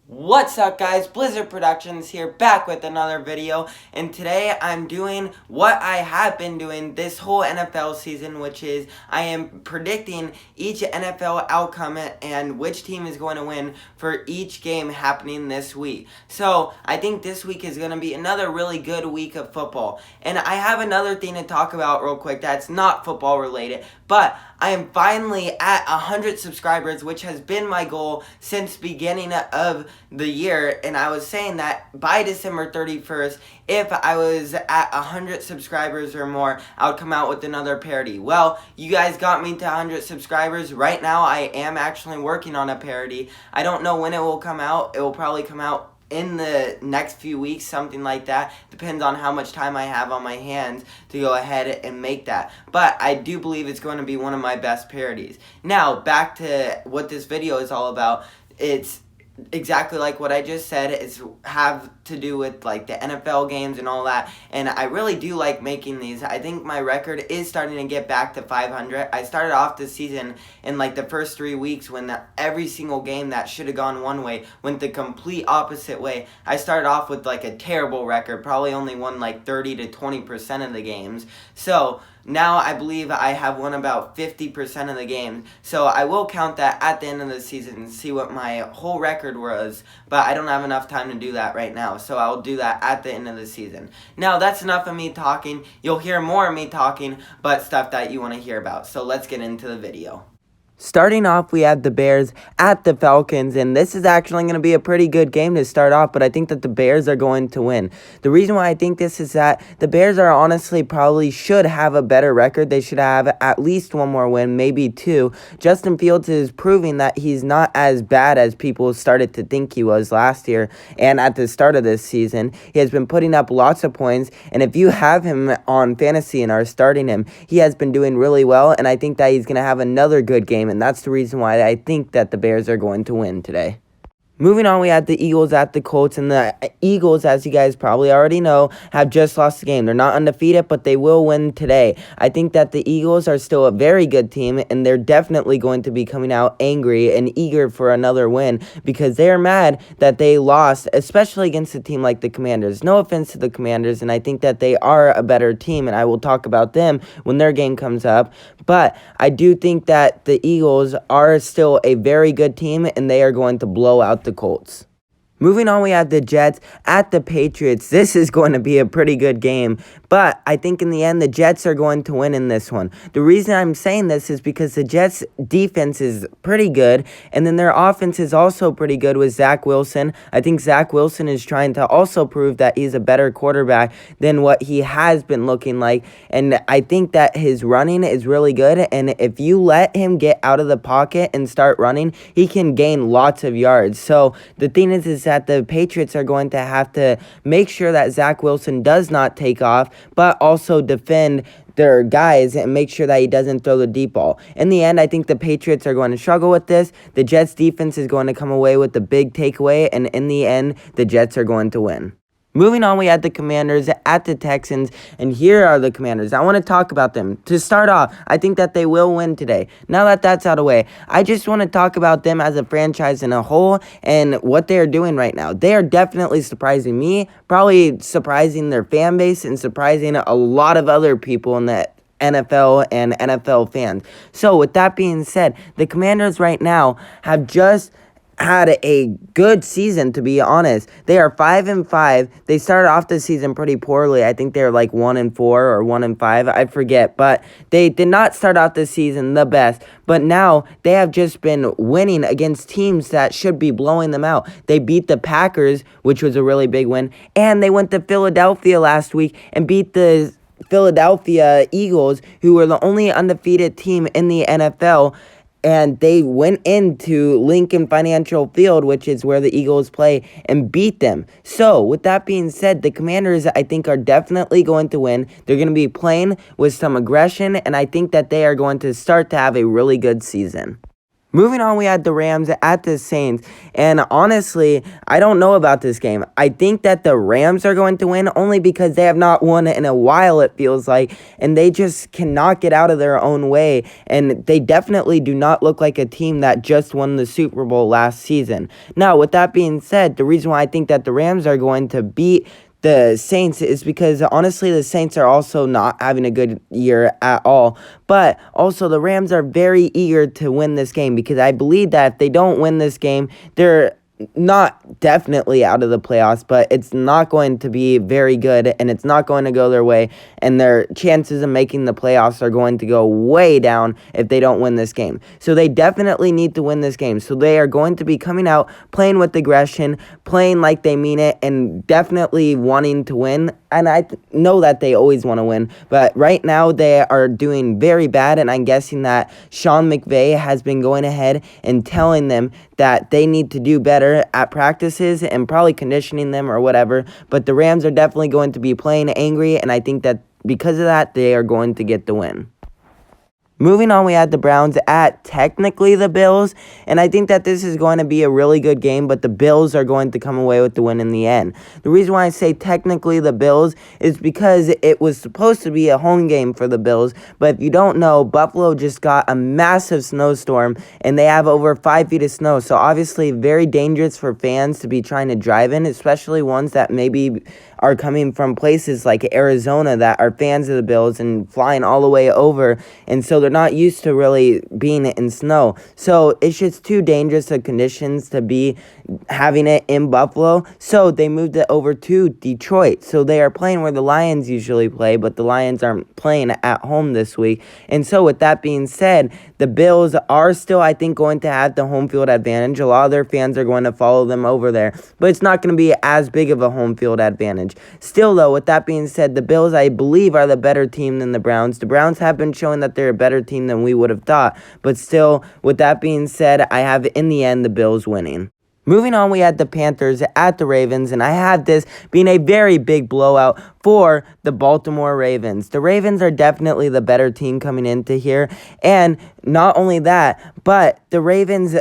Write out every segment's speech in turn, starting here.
What's up guys, Blizzard Productions here, back with another video, and today I'm doing what I have been doing this whole NFL season, which is I am predicting each NFL outcome and which team is going to win for each game happening this week. So I think this week is going to be another really good week of football, and I have another thing to talk about real quick that's not football related, but I am finally at 100 subscribers, which has been my goal since beginning of the year, and I was saying that by December 31st, if I was at 100 subscribers or more, I would come out with another parody. Well, you guys got me to 100 subscribers. Right now, I am actually working on a parody. I don't know when it will come out. It will probably come out in the next few weeks, something like that. Depends on how much time I have on my hands to go ahead and make that. But I do believe it's going to be one of my best parodies. Now, back to what this video is all about. It's exactly like what I just said. It's have to do with like the NFL games and all that, and I really do like making these. I think my record is starting to get back to 500. I started off the season in like the first 3 weeks when every single game that should have gone one way went the complete opposite way. I started off with like a terrible record, probably only won like 30 to 20% of the games. So now I believe I have won about 50% of the games. So I will count that at the end of the season and see what my whole record was. But I don't have enough time to do that right now. So I'll do that at the end of the season. Now that's enough of me talking. You'll hear more of me talking, but stuff that you want to hear about. So let's get into the video. Starting off, we have the Bears at the Falcons, and this is actually going to be a pretty good game to start off, but I think that the Bears are going to win. The reason why I think this is that the Bears are honestly probably should have a better record. They should have at least one more win, maybe two. Justin Fields is proving that he's not as bad as people started to think he was last year, and at the start of this season, he has been putting up lots of points, and if you have him on fantasy and are starting him, he has been doing really well, and I think that he's going to have another good game. And that's the reason why I think that the Bears are going to win today. Moving on, we have the Eagles at the Colts, and the Eagles, as you guys probably already know, have just lost the game. They're not undefeated, but they will win today. I think that the Eagles are still a very good team, and they're definitely going to be coming out angry and eager for another win because they're mad that they lost, especially against a team like the Commanders. No offense to the Commanders, and I think that they are a better team, and I will talk about them when their game comes up, but I do think that the Eagles are still a very good team, and they are going to blow out the Colts. Moving on, we have the Jets at the Patriots. This is going to be a pretty good game, but I think in the end, the Jets are going to win in this one. The reason I'm saying this is because the Jets' defense is pretty good, and then their offense is also pretty good with Zach Wilson. I think Zach Wilson is trying to also prove that he's a better quarterback than what he has been looking like, and I think that his running is really good, and if you let him get out of the pocket and start running, he can gain lots of yards. So the thing is that the Patriots are going to have to make sure that Zach Wilson does not take off, but also defend their guys and make sure that he doesn't throw the deep ball. In the end, I think the Patriots are going to struggle with this. The Jets defense is going to come away with the big takeaway, and in the end, the Jets are going to win. Moving on, we had the Commanders at the Texans, and here are the Commanders. I want to talk about them. To start off, I think that they will win today. Now that that's out of the way, I just want to talk about them as a franchise in a whole and what they are doing right now. They are definitely surprising me, probably surprising their fan base, and surprising a lot of other people in the NFL and NFL fans. So with that being said, the Commanders right now have just had a good season, to be honest. They are 5-5. They started off the season pretty poorly. I think they were like 1-4 or 1-5. I forget, but they did not start out the season the best. But now they have just been winning against teams that should be blowing them out. They beat the Packers, which was a really big win, and they went to Philadelphia last week and beat the Philadelphia Eagles, who were the only undefeated team in the NFL. And they went into Lincoln Financial Field, which is where the Eagles play, and beat them. So, with that being said, the Commanders, I think, are definitely going to win. They're going to be playing with some aggression, and I think that they are going to start to have a really good season. Moving on, we had the Rams at the Saints, and honestly, I don't know about this game. I think that the Rams are going to win only because they have not won in a while, it feels like, and they just cannot get out of their own way, and they definitely do not look like a team that just won the Super Bowl last season. Now, with that being said, the reason why I think that the Rams are going to beat the Saints is because honestly the Saints are also not having a good year at all, but also the Rams are very eager to win this game because I believe that if they don't win this game, they're not definitely out of the playoffs, but it's not going to be very good and it's not going to go their way, and their chances of making the playoffs are going to go way down if they don't win this game. So they definitely need to win this game. So they are going to be coming out playing with aggression, playing like they mean it, and definitely wanting to win. And I know that they always want to win, but right now they are doing very bad, and I'm guessing that Sean McVay has been going ahead and telling them that they need to do better at practices and probably conditioning them or whatever. But the Rams are definitely going to be playing angry, and I think that because of that, they are going to get the win. Moving on, we had the Browns at technically the Bills, and I think that this is going to be a really good game, but the Bills are going to come away with the win in the end. The reason why I say technically the Bills is because it was supposed to be a home game for the Bills, but if you don't know, Buffalo just got a massive snowstorm, and they have over 5 feet of snow, so obviously very dangerous for fans to be trying to drive in, especially ones that maybe are coming from places like Arizona that are fans of the Bills and flying all the way over, and so they're not used to really being in snow. So it's just too dangerous of conditions to be having it in Buffalo, so they moved it over to Detroit. So they are playing where the Lions usually play, but the Lions aren't playing at home this week. And so with that being said, the Bills are still, I think, going to have the home field advantage. A lot of their fans are going to follow them over there, but it's not going to be as big of a home field advantage. Still, though, with that being said, the Bills, I believe, are the better team than the Browns. The Browns have been showing that they're a better team than we would have thought, but still, with that being said, I have, in the end, the Bills winning. Moving on, we had the Panthers at the Ravens, and I have this being a very big blowout for the Baltimore Ravens. The Ravens are definitely the better team coming into here, and not only that, but the Ravens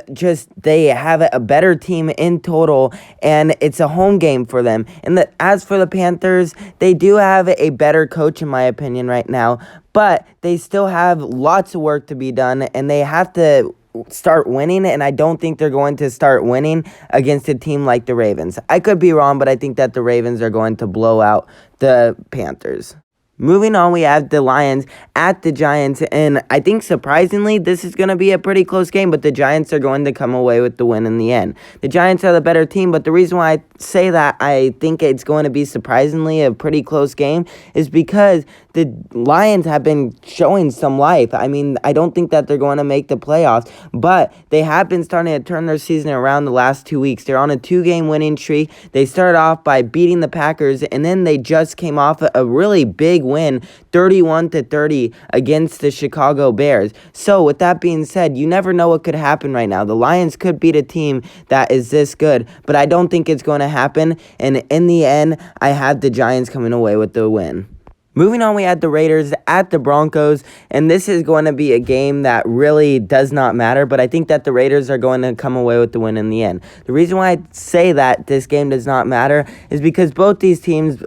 they have a better team in total, and it's a home game for them. And as for the Panthers, they do have a better coach, in my opinion, right now, but they still have lots of work to be done, and they have to start winning, and I don't think they're going to start winning against a team like the Ravens. I could be wrong, but I think that the Ravens are going to blow out the Panthers. Moving on, we have the Lions at the Giants, and I think surprisingly, this is going to be a pretty close game, but the Giants are going to come away with the win in the end. The Giants are the better team, but the reason why I say that I think it's going to be surprisingly a pretty close game is because the Lions have been showing some life. I mean, I don't think that they're going to make the playoffs, but they have been starting to turn their season around the last 2 weeks. They're on a 2-game winning streak. They started off by beating the Packers, and then they just came off a really big win, 31-30 against the Chicago Bears. So with that being said, you never know what could happen right now. The Lions could beat a team that is this good, but I don't think it's going to happen. And in the end, I have the Giants coming away with the win. Moving on, we had the Raiders at the Broncos, and this is going to be a game that really does not matter, but I think that the Raiders are going to come away with the win in the end. The reason why I say that this game does not matter is because both these teams'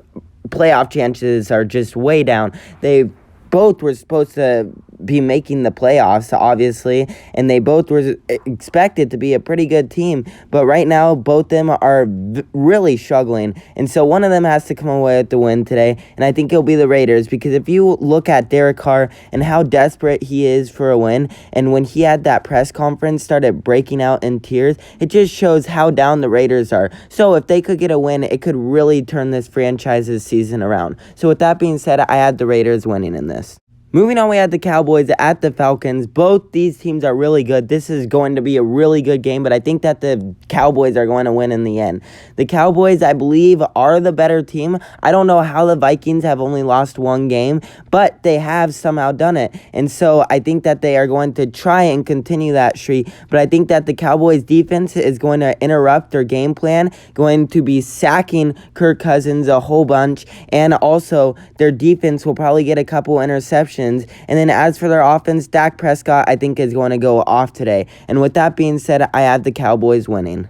playoff chances are just way down. They both were supposed to be making the playoffs, obviously, and they both were expected to be a pretty good team, but right now both of them are really struggling, and so one of them has to come away with the win today, and I think it'll be the Raiders, because if you look at Derek Carr and how desperate he is for a win, and when he had that press conference started breaking out in tears, it just shows how down the Raiders are. So if they could get a win, it could really turn this franchise's season around. So with that being said, I had the Raiders winning in this. Moving on, we had the Cowboys at the Falcons. Both these teams are really good. This is going to be a really good game, but I think that the Cowboys are going to win in the end. The Cowboys, I believe, are the better team. I don't know how the Vikings have only lost one game, but they have somehow done it. And so I think that they are going to try and continue that streak, but I think that the Cowboys defense is going to interrupt their game plan, going to be sacking Kirk Cousins a whole bunch, and also their defense will probably get a couple interceptions Texans. And then as for their offense, Dak Prescott, I think, is going to go off today. And with that being said, I have the Cowboys winning.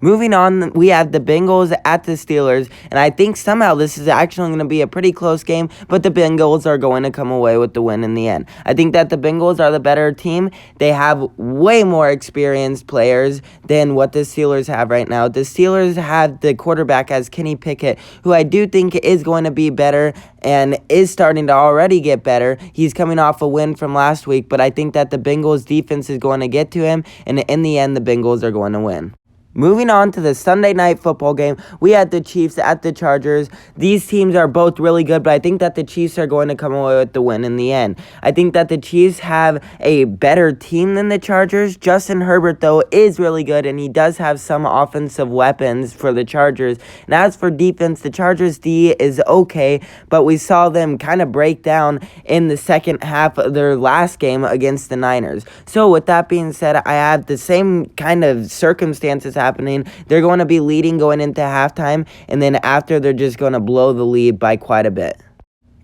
Moving on, we have the Bengals at the Steelers, and I think somehow this is actually going to be a pretty close game, but the Bengals are going to come away with the win in the end. I think that the Bengals are the better team. They have way more experienced players than what the Steelers have right now. The Steelers have the quarterback as Kenny Pickett, who I do think is going to be better and is starting to already get better. He's coming off a win from last week, but I think that the Bengals defense is going to get to him, and in the end, the Bengals are going to win. Moving on to the Sunday night football game, we had the Chiefs at the Chargers. These teams are both really good, but I think that the Chiefs are going to come away with the win in the end. I think that the Chiefs have a better team than the Chargers. Justin Herbert, though, is really good, and he does have some offensive weapons for the Chargers. And as for defense, the Chargers' D is okay, but we saw them kind of break down in the second half of their last game against the Niners. So with that being said, I have the same kind of circumstances happening. They're going to be leading going into halftime, and then after, they're just going to blow the lead by quite a bit.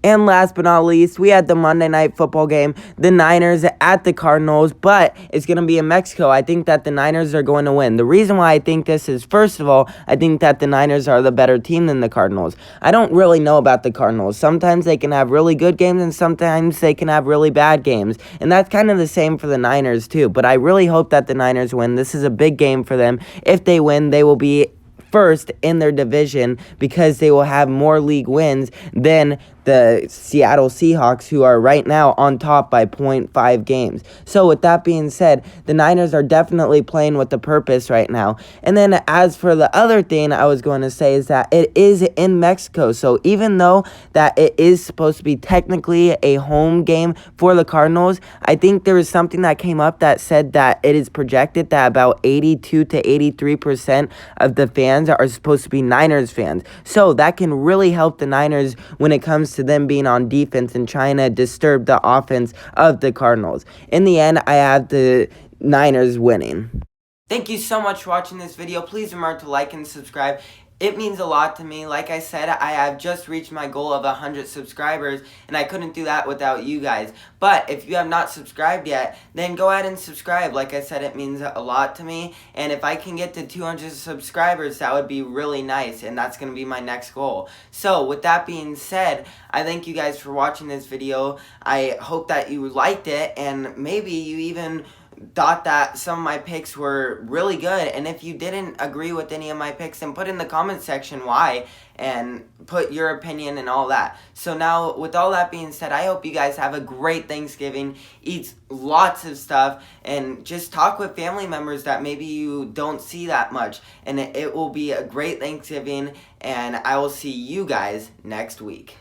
And last but not least, we had the Monday Night Football game, the Niners at the Cardinals, but it's going to be in Mexico. I think that the Niners are going to win. The reason why I think this is, first of all, I think that the Niners are the better team than the Cardinals. I don't really know about the Cardinals. Sometimes they can have really good games, and sometimes they can have really bad games. And that's kind of the same for the Niners, too. But I really hope that the Niners win. This is a big game for them. If they win, they will be first in their division because they will have more league wins than the Seattle Seahawks, who are right now on top by 0.5 games. So with that being said, the Niners are definitely playing with the purpose right now. And then as for the other thing I was going to say is that it is in Mexico. So even though that it is supposed to be technically a home game for the Cardinals, I think there was something that came up that said that it is projected that about 82 to 83% of the fans are supposed to be Niners fans. So that can really help the Niners when it comes to them being on defense and trying to disturb the offense of the Cardinals. In the end, I have the Niners winning. Thank you so much for watching this video. Please remember to like and subscribe. It means a lot to me. Like I said, I have just reached my goal of 100 subscribers, and I couldn't do that without you guys. But if you have not subscribed yet, then go ahead and subscribe. Like I said, it means a lot to me. And if I can get to 200 subscribers, that would be really nice, and that's going to be my next goal. So with that being said, I thank you guys for watching this video. I hope that you liked it, and maybe you even thought that some of my picks were really good. And if you didn't agree with any of my picks, then put in the comment section why and put your opinion and all that. So now, with all that being said, I hope you guys have a great Thanksgiving, eat lots of stuff, and just talk with family members that maybe you don't see that much. And it will be a great Thanksgiving, and I will see you guys next week.